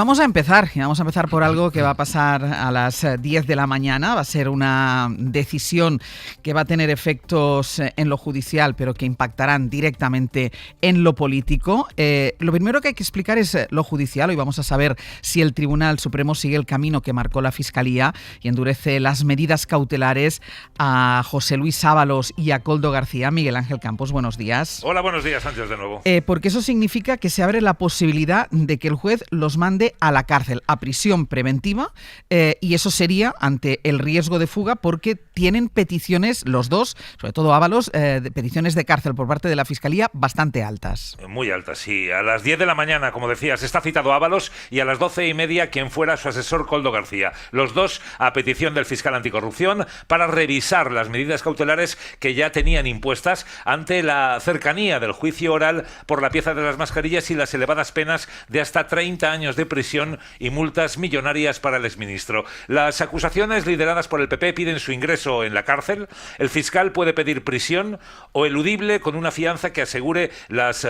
Vamos a empezar por algo que va a pasar a las 10 de la mañana. Va a ser una decisión que va a tener efectos en lo judicial, pero que impactarán directamente en lo político. Lo primero que hay que explicar es lo judicial. Hoy vamos a saber si el Tribunal Supremo sigue el camino que marcó la Fiscalía y endurece las medidas cautelares a José Luis Ábalos y a Koldo García. Miguel Ángel Campos, buenos días. Hola, buenos días, Sánchez, de nuevo. Porque eso significa que se abre la posibilidad de que el juez los mande a la cárcel, a prisión preventiva, y eso sería ante el riesgo de fuga porque tienen peticiones, los dos, sobre todo Ábalos, peticiones de cárcel por parte de la Fiscalía bastante altas. Muy altas, sí. A las 10 de la mañana, como decías, está citado Ábalos y a las 12:30 quien fuera su asesor Koldo García. Los dos a petición del fiscal anticorrupción para revisar las medidas cautelares que ya tenían impuestas ante la cercanía del juicio oral por la pieza de las mascarillas y las elevadas penas de hasta 30 años de prisión y multas millonarias para el exministro. Las acusaciones lideradas por el PP piden su ingreso en la cárcel. El fiscal puede pedir prisión o eludible con una fianza que asegure las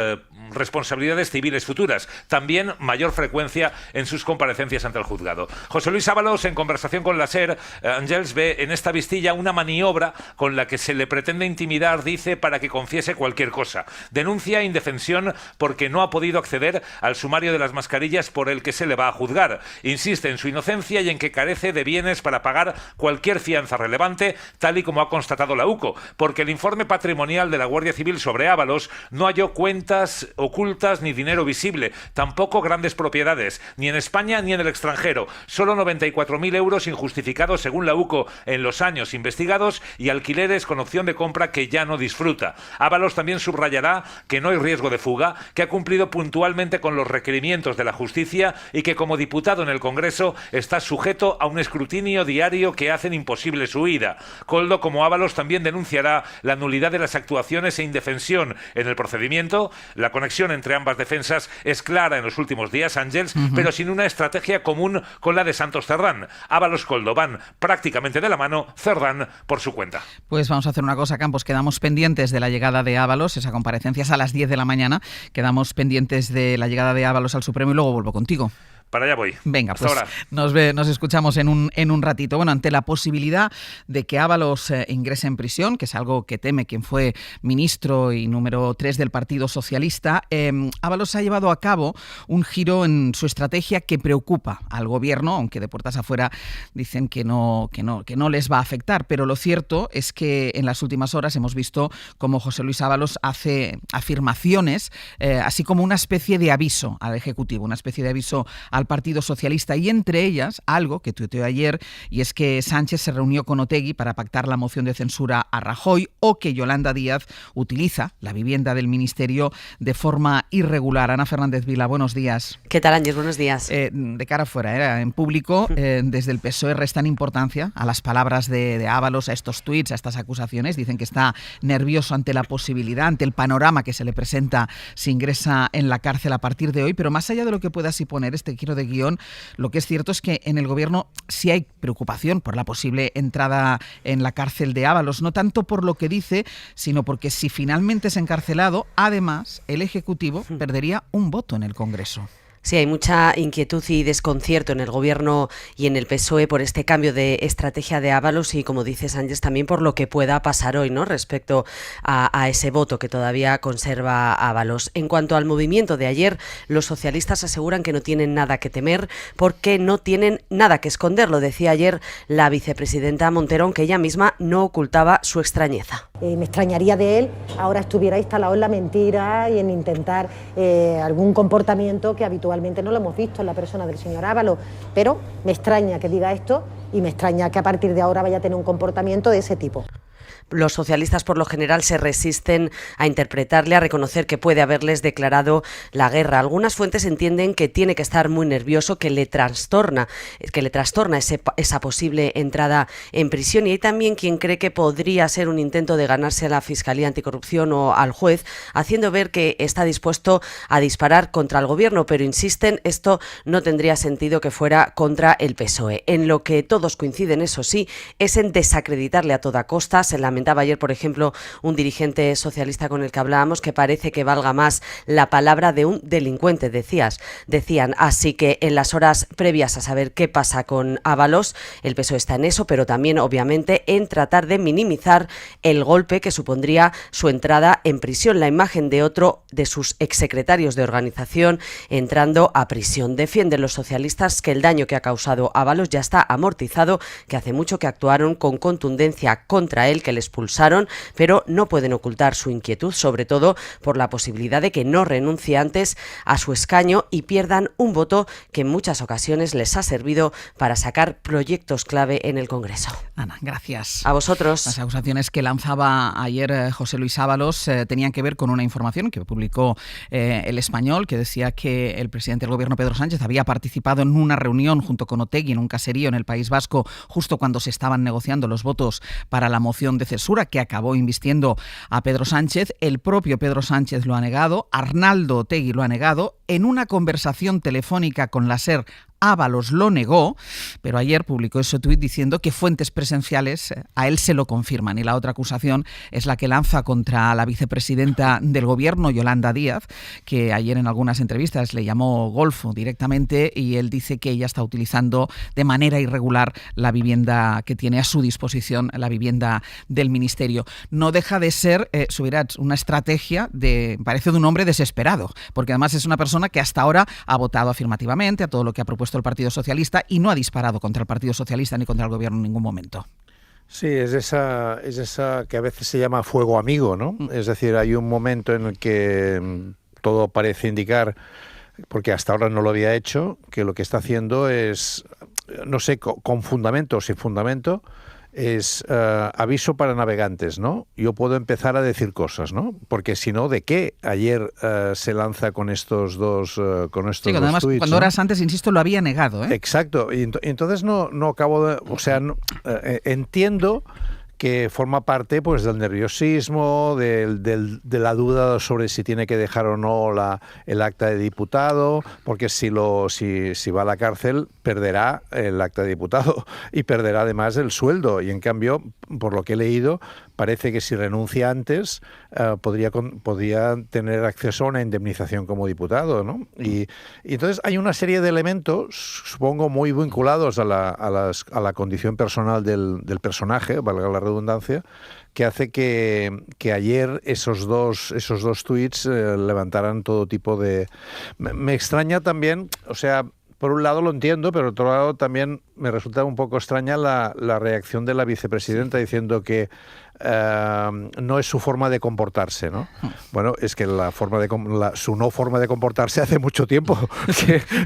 responsabilidades civiles futuras. También mayor frecuencia en sus comparecencias ante el juzgado. José Luis Ábalos, en conversación con la SER, Ángels, ve en esta vistilla una maniobra con la que se le pretende intimidar, dice, para que confiese cualquier cosa. Denuncia indefensión porque no ha podido acceder al sumario de las mascarillas por el que se le va a juzgar. Insiste en su inocencia y en que carece de bienes para pagar cualquier fianza relevante, tal y como ha constatado la UCO, porque el informe patrimonial de la Guardia Civil sobre Ábalos no halló cuentas ocultas ni dinero visible, tampoco grandes propiedades, ni en España ni en el extranjero. Solo 94.000 euros injustificados según la UCO en los años investigados y alquileres con opción de compra que ya no disfruta. Ábalos también subrayará que no hay riesgo de fuga, que ha cumplido puntualmente con los requerimientos de la justicia y que como diputado en el Congreso está sujeto a un escrutinio diario que hacen imposible su huida. Koldo, como Ábalos, también denunciará la nulidad de las actuaciones e indefensión en el procedimiento. La conexión entre ambas defensas es clara en los últimos días, Ángels, pero sin una estrategia común con la de Santos Cerdán. Ábalos-Koldo van prácticamente de la mano, Cerdán por su cuenta. Pues vamos a hacer una cosa, Campos, quedamos pendientes de la llegada de Ábalos, esa comparecencia es a las 10 de la mañana, quedamos pendientes de la llegada de Ábalos al Supremo y luego vuelvo contigo. Para allá voy. Venga, hasta pues ahora. Nos escuchamos en un ratito. Bueno, ante la posibilidad de que Ábalos ingrese en prisión, que es algo que teme quien fue ministro y número 3 del Partido Socialista, Ábalos ha llevado a cabo un giro en su estrategia que preocupa al gobierno, aunque de puertas afuera dicen que no les va a afectar. Pero lo cierto es que en las últimas horas hemos visto cómo José Luis Ábalos hace afirmaciones, así como una especie de aviso al Ejecutivo, una especie de aviso al Partido Socialista, y entre ellas algo que tuiteó ayer, y es que Sánchez se reunió con Otegi para pactar la moción de censura a Rajoy, o que Yolanda Díaz utiliza la vivienda del Ministerio de forma irregular. Ana Fernández Vila, buenos días. ¿Qué tal, Ángel? Buenos días. De cara afuera, en público, desde el PSOE restan importancia a las palabras de Ábalos, a estos tuits, a estas acusaciones. Dicen que está nervioso ante la posibilidad, ante el panorama que se le presenta si ingresa en la cárcel a partir de hoy, pero más allá de lo que pueda suponer este giro de guión, lo que es cierto es que en el gobierno sí hay preocupación por la posible entrada en la cárcel de Ábalos, no tanto por lo que dice, sino porque si finalmente es encarcelado, además el Ejecutivo perdería un voto en el Congreso. Sí, hay mucha inquietud y desconcierto en el Gobierno y en el PSOE por este cambio de estrategia de Ábalos y, como dice Sánchez, también por lo que pueda pasar hoy, ¿no?, respecto a ese voto que todavía conserva Ábalos. En cuanto al movimiento de ayer, los socialistas aseguran que no tienen nada que temer porque no tienen nada que esconder. Lo decía ayer la vicepresidenta Montero, aunque ella misma no ocultaba su extrañeza. Me extrañaría de él ahora estuviera instalado en la mentira y en intentar algún comportamiento que habitualmente no lo hemos visto en la persona del señor Ábalos, pero me extraña que diga esto y me extraña que a partir de ahora vaya a tener un comportamiento de ese tipo. Los socialistas, por lo general, se resisten a interpretarle, a reconocer que puede haberles declarado la guerra. Algunas fuentes entienden que tiene que estar muy nervioso, que le trastorna esa posible entrada en prisión. Y hay también quien cree que podría ser un intento de ganarse a la Fiscalía Anticorrupción o al juez, haciendo ver que está dispuesto a disparar contra el gobierno. Pero insisten, esto no tendría sentido que fuera contra el PSOE. En lo que todos coinciden, eso sí, es en desacreditarle a toda costa. Se la Lamentaba ayer, por ejemplo, un dirigente socialista con el que hablábamos que parece que valga más la palabra de un delincuente, decían. Así que en las horas previas a saber qué pasa con Ábalos, el PSOE está en eso, pero también obviamente en tratar de minimizar el golpe que supondría su entrada en prisión. La imagen de otro de sus exsecretarios de organización entrando a prisión. Defienden los socialistas que el daño que ha causado Ábalos ya está amortizado, que hace mucho que actuaron con contundencia contra él, que le expulsaron, pero no pueden ocultar su inquietud, sobre todo por la posibilidad de que no renuncie antes a su escaño y pierdan un voto que en muchas ocasiones les ha servido para sacar proyectos clave en el Congreso. Ana, gracias. A vosotros. Las acusaciones que lanzaba ayer José Luis Ábalos tenían que ver con una información que publicó El Español, que decía que el presidente del gobierno, Pedro Sánchez, había participado en una reunión junto con Otegi en un caserío en el País Vasco justo cuando se estaban negociando los votos para la moción de censura que acabó invistiendo a Pedro Sánchez. El propio Pedro Sánchez lo ha negado, Arnaldo Otegi lo ha negado. En una conversación telefónica con la SER, Ábalos lo negó, pero ayer publicó ese tuit diciendo que fuentes presenciales a él se lo confirman. Y la otra acusación es la que lanza contra la vicepresidenta del gobierno, Yolanda Díaz, que ayer en algunas entrevistas le llamó golfo directamente, y él dice que ella está utilizando de manera irregular la vivienda que tiene a su disposición, la vivienda del ministerio. No deja de ser, Subirats, una estrategia parece de un hombre desesperado, porque además es una persona que hasta ahora ha votado afirmativamente a todo lo que ha propuesto el Partido Socialista y no ha disparado contra el Partido Socialista ni contra el gobierno en ningún momento. Sí, es esa que a veces se llama fuego amigo, ¿no? Es decir, hay un momento en el que todo parece indicar, porque hasta ahora no lo había hecho, que lo que está haciendo es, no sé, con fundamento o sin fundamento, es aviso para navegantes, ¿no? Yo puedo empezar a decir cosas, ¿no? Porque si no, ¿de qué ayer se lanza con estos dos sí, además, tweets, cuando horas antes, insisto, lo había negado, ¿eh? Exacto. Y entonces no acabo de... O sea, entiendo que forma parte pues del nerviosismo, de la duda sobre si tiene que dejar o no el acta de diputado, porque si va a la cárcel perderá el acta de diputado y perderá además el sueldo, y en cambio, por lo que he leído, parece que si renuncia antes podría tener acceso a una indemnización como diputado, ¿no? Y entonces hay una serie de elementos, supongo, muy vinculados a la condición personal del personaje, valga la redundancia, que hace que ayer esos dos tweets levantaran todo tipo de... Me extraña también, o sea, por un lado lo entiendo, pero por otro lado también me resulta un poco extraña la reacción de la vicepresidenta diciendo que no es su forma de comportarse, ¿no? Bueno, es que su no forma de comportarse hace mucho tiempo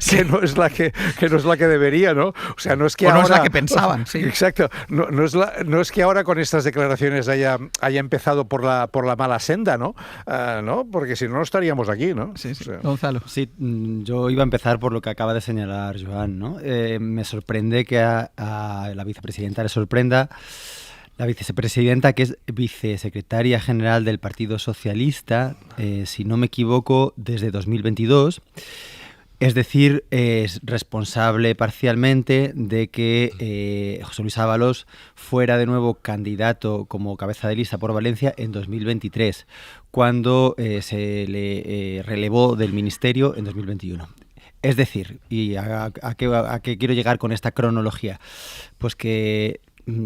que no es la que debería, ¿no? O sea, no es que ahora no es la que pensaban, sí. Exacto. No es que ahora con estas declaraciones haya empezado por la mala senda, ¿no? ¿No? Porque si no estaríamos aquí, ¿no? Sí. O sea. Gonzalo. Sí, yo iba a empezar por lo que acaba de señalar Joan, ¿no? Me sorprende que a la vicepresidenta le sorprenda. La vicepresidenta, que es vicesecretaria general del Partido Socialista, si no me equivoco, desde 2022, es decir, es responsable parcialmente de que José Luis Ábalos fuera de nuevo candidato como cabeza de lista por Valencia en 2023, cuando se le relevó del ministerio en 2021. Es decir, ¿y a qué quiero llegar con esta cronología? Pues que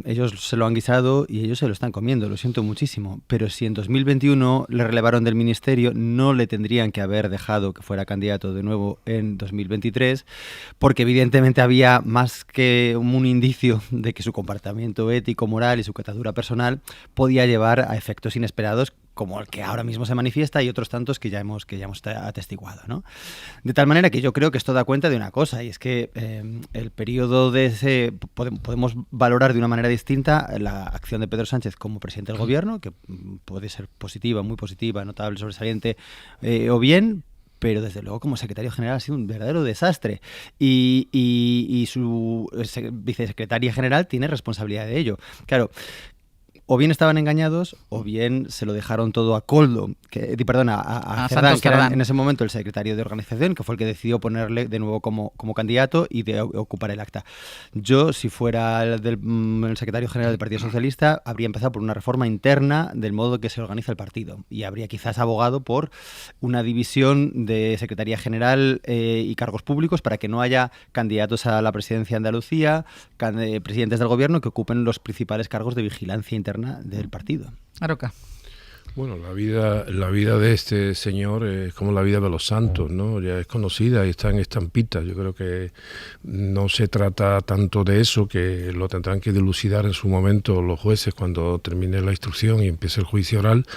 ellos se lo han guisado y ellos se lo están comiendo, lo siento muchísimo, pero si en 2021 le relevaron del ministerio, no le tendrían que haber dejado que fuera candidato de nuevo en 2023, porque evidentemente había más que un indicio de que su comportamiento ético, moral y su catadura personal podía llevar a efectos inesperados, como el que ahora mismo se manifiesta y otros tantos que ya hemos atestiguado, ¿no? De tal manera que yo creo que esto da cuenta de una cosa, y es que el periodo de ese... Podemos valorar de una manera distinta la acción de Pedro Sánchez como presidente del gobierno, que puede ser positiva, muy positiva, notable, sobresaliente, o bien, pero desde luego como secretario general ha sido un verdadero desastre, y su vicesecretaria general tiene responsabilidad de ello. Claro, o bien estaban engañados o bien se lo dejaron todo a Koldo, a Cerdán, que era en ese momento el secretario de organización, que fue el que decidió ponerle de nuevo como candidato y de ocupar el acta. Yo, si fuera el secretario general del Partido Socialista, habría empezado por una reforma interna del modo que se organiza el partido y habría quizás abogado por una división de Secretaría General y cargos públicos para que no haya candidatos a la presidencia de Andalucía, presidentes del gobierno que ocupen los principales cargos de vigilancia interna del partido. Aroca. Bueno, la vida de este señor es como la vida de los santos, ¿no? Ya es conocida y está en estampitas. Yo creo que no se trata tanto de eso, que lo tendrán que dilucidar en su momento los jueces cuando termine la instrucción y empiece el juicio oral,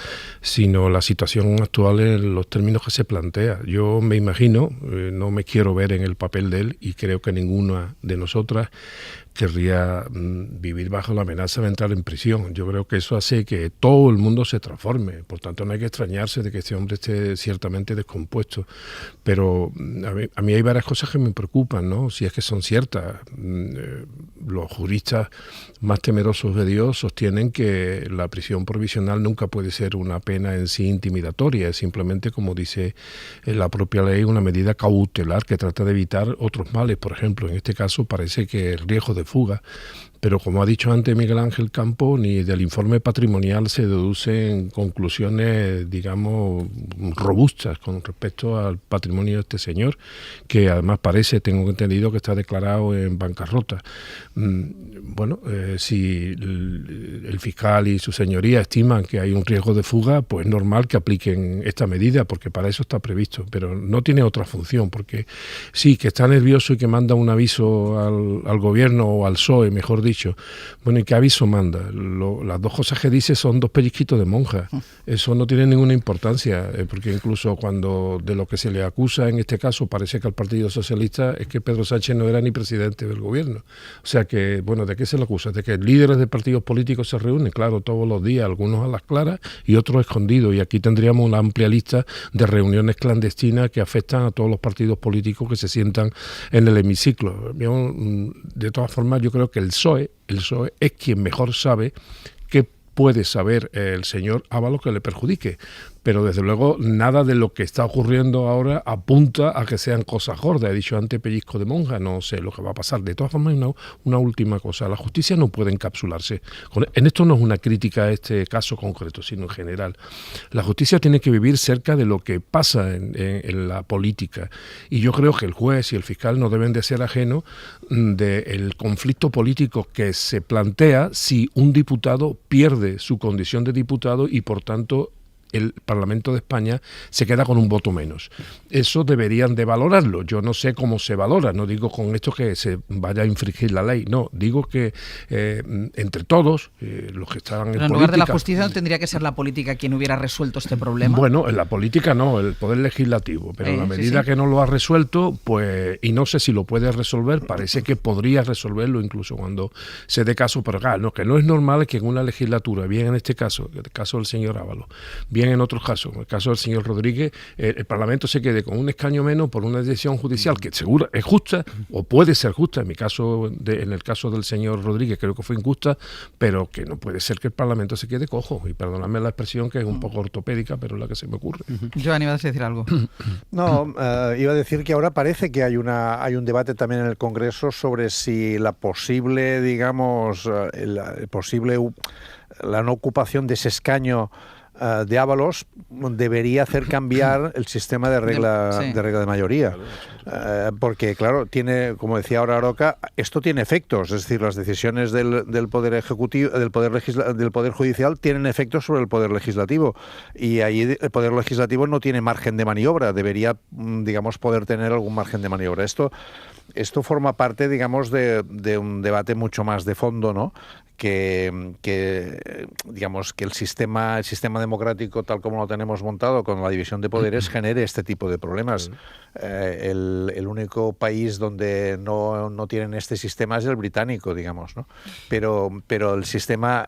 sino la situación actual en los términos que se plantea. Yo me imagino, no me quiero ver en el papel de él y creo que ninguna de nosotras querría vivir bajo la amenaza de entrar en prisión. Yo creo que eso hace que todo el mundo se transforme. Por tanto, no hay que extrañarse de que este hombre esté ciertamente descompuesto. Pero a mí hay varias cosas que me preocupan, ¿no? Si es que son ciertas. Los juristas más temerosos de Dios sostienen que la prisión provisional nunca puede ser una pena en sí intimidatoria. Es simplemente, como dice la propia ley, una medida cautelar que trata de evitar otros males. Por ejemplo, en este caso parece que el riesgo de fuga, pero como ha dicho antes Miguel Ángel Campo, ni del informe patrimonial se deducen conclusiones, digamos, robustas con respecto al patrimonio de este señor, que además parece, tengo entendido, que está declarado en bancarrota. Bueno, si el fiscal y su señoría estiman que hay un riesgo de fuga, pues es normal que apliquen esta medida, porque para eso está previsto, pero no tiene otra función, porque sí, que está nervioso y que manda un aviso al gobierno o al PSOE, mejor dicho. Bueno, ¿y qué aviso manda? Las dos cosas que dice son dos pellizquitos de monja. Eso no tiene ninguna importancia, porque incluso cuando de lo que se le acusa en este caso parece que al Partido Socialista es que Pedro Sánchez no era ni presidente del gobierno. O sea que, bueno, ¿de qué se le acusa? De que líderes de partidos políticos se reúnen, claro, todos los días, algunos a las claras y otros escondidos. Y aquí tendríamos una amplia lista de reuniones clandestinas que afectan a todos los partidos políticos que se sientan en el hemiciclo. De todas formas, yo creo que el PSOE es quien mejor sabe qué puede saber el señor Ábalos que le perjudique. Pero desde luego nada de lo que está ocurriendo ahora apunta a que sean cosas gordas. He dicho antes pellizco de monja, no sé lo que va a pasar. De todas formas, una última cosa. La justicia no puede encapsularse. En esto no es una crítica a este caso concreto, sino en general. La justicia tiene que vivir cerca de lo que pasa en la política. Y yo creo que el juez y el fiscal no deben de ser ajenos del conflicto político que se plantea si un diputado pierde su condición de diputado y, por tanto, el Parlamento de España se queda con un voto menos. Eso deberían de valorarlo. Yo no sé cómo se valora, no digo con esto que se vaya a infringir la ley, no, digo que entre todos, los que están en política... en lugar de la justicia, ¿no tendría que ser la política quien hubiera resuelto este problema? Bueno, en la política no, el Poder Legislativo, pero en la medida que no lo ha resuelto, pues, y no sé si lo puede resolver, parece que podría resolverlo incluso cuando se dé caso, pero claro, no, que no es normal que en una legislatura, bien en este caso, el caso del señor Ábalos, bien en otros casos, en el caso del señor Rodríguez, el Parlamento se quede con un escaño menos por una decisión judicial que seguro es justa o puede ser justa, en el caso del señor Rodríguez creo que fue injusta, pero que no puede ser que el Parlamento se quede cojo, y perdonadme la expresión que es un poco ortopédica, pero es la que se me ocurre. Joan, ¿ibas a decir algo? No, iba a decir que ahora parece que hay un debate también en el Congreso sobre si la posible, digamos, la no ocupación de ese escaño de Ábalos debería hacer cambiar el sistema de regla de mayoría, porque claro, tiene, como decía ahora Aroca, esto tiene efectos, es decir, las decisiones del poder ejecutivo, del poder judicial tienen efectos sobre el poder legislativo, y ahí el poder legislativo no tiene margen de maniobra, debería, digamos, poder tener algún margen de maniobra. Esto forma parte, digamos, de un debate mucho más de fondo, ¿no? Que digamos que el sistema democrático tal como lo tenemos montado con la división de poderes genere este tipo de problemas. El único país donde no tienen este sistema es el británico, digamos, ¿no? Pero el sistema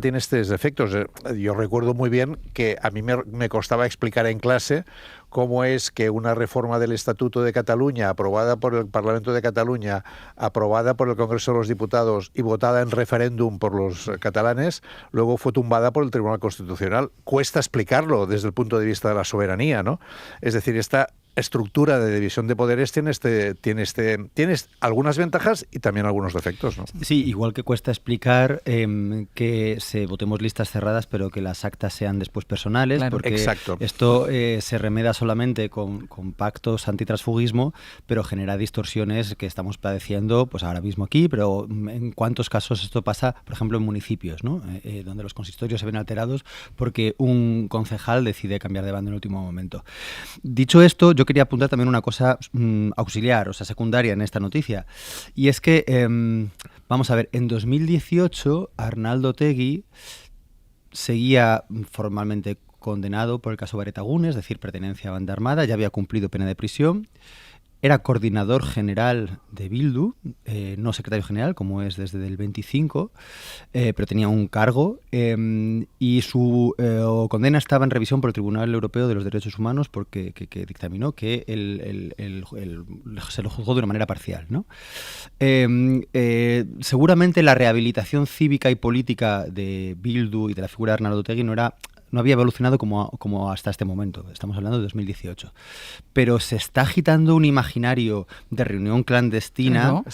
tiene estos efectos. Yo recuerdo muy bien que a mí me costaba explicar en clase cómo es que una reforma del Estatuto de Cataluña, aprobada por el Parlamento de Cataluña, aprobada por el Congreso de los Diputados y votada en referéndum por los catalanes, luego fue tumbada por el Tribunal Constitucional. Cuesta explicarlo desde el punto de vista de la soberanía, ¿no? Es decir, esta estructura de división de poderes tiene algunas ventajas y también algunos defectos, ¿no? Sí, igual que cuesta explicar que votemos listas cerradas, pero que las actas sean después personales, Claro. porque Exacto. esto se remeda solamente con pactos antitransfugismo, pero genera distorsiones que estamos padeciendo pues ahora mismo aquí, pero en cuántos casos esto pasa, por ejemplo, en municipios, ¿no? Donde los consistorios se ven alterados porque un concejal decide cambiar de bando en el último momento. Dicho esto, yo quería apuntar también una cosa auxiliar, o sea, secundaria en esta noticia. Y es que, vamos a ver, en 2018 Arnaldo Otegi seguía formalmente condenado por el caso Baretagune, es decir, pertenencia a banda armada, ya había cumplido pena de prisión. Era coordinador general de Bildu, no secretario general, como es desde el 25, pero tenía un cargo y su condena estaba en revisión por el Tribunal Europeo de los Derechos Humanos porque que dictaminó que se lo juzgó de una manera parcial, ¿no? Seguramente la rehabilitación cívica y política de Bildu y de la figura de Arnaldo Otegi no había evolucionado como hasta este momento. Estamos hablando de 2018. Pero se está agitando un imaginario de reunión clandestina, ¿no?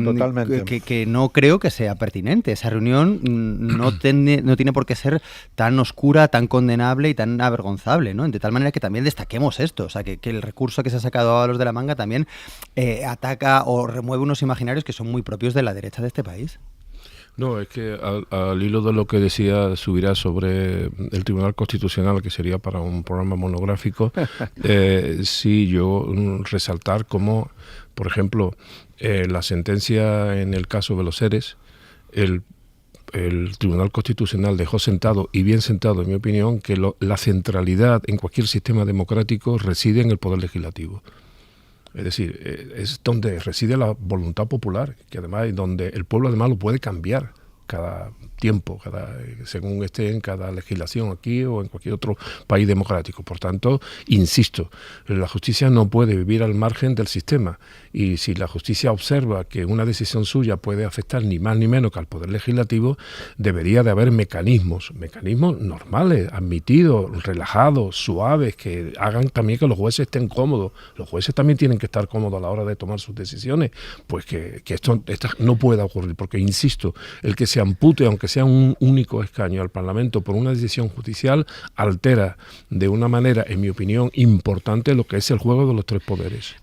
Totalmente. que no creo que sea pertinente. Esa reunión no tiene por qué ser tan oscura, tan condenable y tan avergonzable, ¿no? De tal manera que también destaquemos esto. O sea, que el recurso que se ha sacado a los de la manga también ataca o remueve unos imaginarios que son muy propios de la derecha de este país. No, es que al hilo de lo que decía Subirá sobre el Tribunal Constitucional, que sería para un programa monográfico, sí, yo resaltar cómo, por ejemplo, la sentencia en el caso de los ERES, el Tribunal Constitucional dejó sentado, y bien sentado en mi opinión, que la centralidad en cualquier sistema democrático reside en el Poder Legislativo. Es decir, es donde reside la voluntad popular, que además es donde el pueblo además lo puede cambiar cada tiempo, según esté en cada legislación aquí o en cualquier otro país democrático. Por tanto, insisto, la justicia no puede vivir al margen del sistema, y si la justicia observa que una decisión suya puede afectar ni más ni menos que al Poder Legislativo, debería de haber mecanismos normales, admitidos, relajados, suaves, que hagan también que los jueces estén cómodos. Los jueces también tienen que estar cómodos a la hora de tomar sus decisiones, pues que esto no pueda ocurrir, porque insisto, el que se ampute, aunque sea un único escaño al Parlamento por una decisión judicial, altera de una manera, en mi opinión, importante lo que es el juego de los tres poderes.